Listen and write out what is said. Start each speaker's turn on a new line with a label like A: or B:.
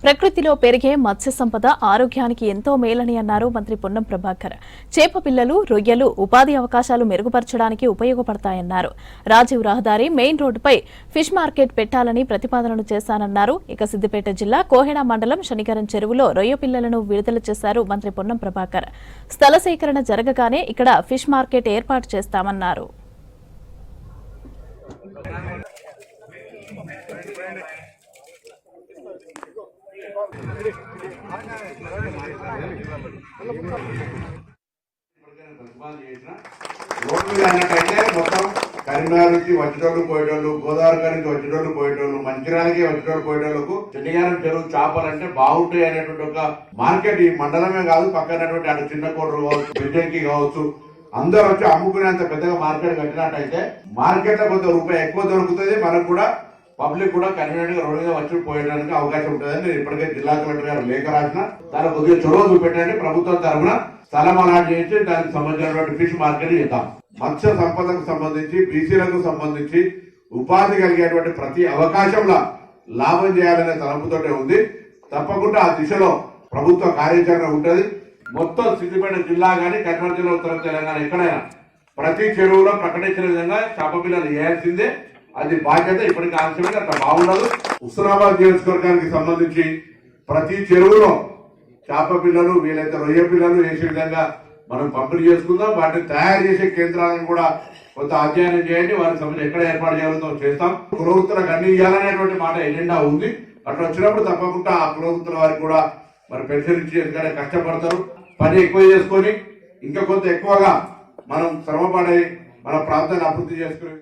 A: ప్రకృతిలో పెరిగే మత్స్య సంపద ఆరోగ్యానికి ఎంతో మేలని అన్నారు మంత్రి పొన్నం ప్రభాకర్. చేప పిల్లలు, రొయ్యలు ఉపాధి అవకాశాలు మెరుగుపరచడానికి ఉపయోగపడతాయన్నారు. రాజీవ్ రహదారి మెయిన్ రోడ్డుపై ఫిష్ మార్కెట్ పెట్టాలని ప్రతిపాదనలు చేశానన్నారు. ఇక సిద్దిపేట జిల్లా కోహెడ మండలం శనికరం చెరువులో రొయ్య పిల్లలను విడుదల చేశారు మంత్రి పొన్నం ప్రభాకర్. స్థల సేకరణ జరగగానే ఇక్కడ ఫిష్ మార్కెట్ ఏర్పాటు చేస్తామన్నారు.
B: రోడ్డు మీద అన్నట్టయితే మొత్తం కరీంనగర్ నుంచి వచ్చేటోళ్ళు పోయేటోళ్ళు, గోదావరి నుంచి వచ్చేటోళ్ళు పోయేటోళ్ళు, మంచిర్యాలకి వచ్చేటోళ్ళు పోయేటోళ్ళకు శనిగారం చెరువు చేపలంటే బాగుంటాయి అనేటువంటి ఒక మార్కెట్ ఈ మండలమే కాదు, పక్కనటువంటి అటు చిన్న కోటలు కావచ్చు, బిడ్డకి కావచ్చు, అందరూ వచ్చి అమ్ముకునేంత పెద్దగా మార్కెట్ కట్టినట్టయితే మార్కెట్ లో కొంత రూపాయి ఎక్కువ దొరుకుతుంది. మనకు కూడా పబ్లిక్ కూడా కన్వీనియంట్ గా రోడ్డు మీద వచ్చి పోయడానికి అవకాశం ఉంటుందని నేను ఇప్పటికే జిల్లా కలెక్టర్ గారు లేఖ రాసిన. దాని కొద్దిగా చొరవ చూపెట్టండి. ప్రభుత్వం తరఫున స్థలం అలాట్ చేయించి దానికి సంబంధించినటువంటి ఫిష్ మార్కెట్ చేద్దాం. మత్స్య సంపదకు సంబంధించి, బీసీలకు సంబంధించి ఉపాధి కలిగేటువంటి ప్రతి అవకాశంలో లాభం చేయాలనే తలంపుతోటే ఉంది. తప్పకుండా ఆ దిశలో ప్రభుత్వ కార్యాచరణ ఉంటుంది. మొత్తం సిద్దిపేట జిల్లా కానీ, కరీంనగర్ జిల్లా, ఉత్తర తెలంగాణ ఎక్కడైనా ప్రతి చెరువులో ప్రకటించిన విధంగా చేప పిల్లలు వేయాల్సిందే. అది బాధ్యత. ఇప్పటికీ ఆలస్యమే అంత బాగుండదు. హుస్నాబాద్ నియోజకవర్గానికి సంబంధించి ప్రతి చెరువులో చేప పిల్లలు, వీలైతే రొయ్య పిల్లలు వేసే విధంగా మనం పంపిణీ చేసుకుందాం. వాటిని తయారు చేసే కేంద్రాలను కూడా కొంత అధ్యయనం చేయండి. వారికి సంబంధించి ఎక్కడ ఏర్పాటు చేయాలో చేస్తాం. కులవృత్తులకు అన్ని ఇవ్వాలనేటువంటి మాట ఎజెండా ఉంది. అట్లా వచ్చినప్పుడు తప్పకుండా ఆ కులవృత్తుల వారికి కూడా మరి పెన్షన్ ఇచ్చి ఎందుకంటే కష్టపడతారు, పని ఎక్కువ చేసుకొని ఇంకా కొంత ఎక్కువగా మనం శ్రమపడి మన ప్రాంతాన్ని అభివృద్ధి చేసుకుని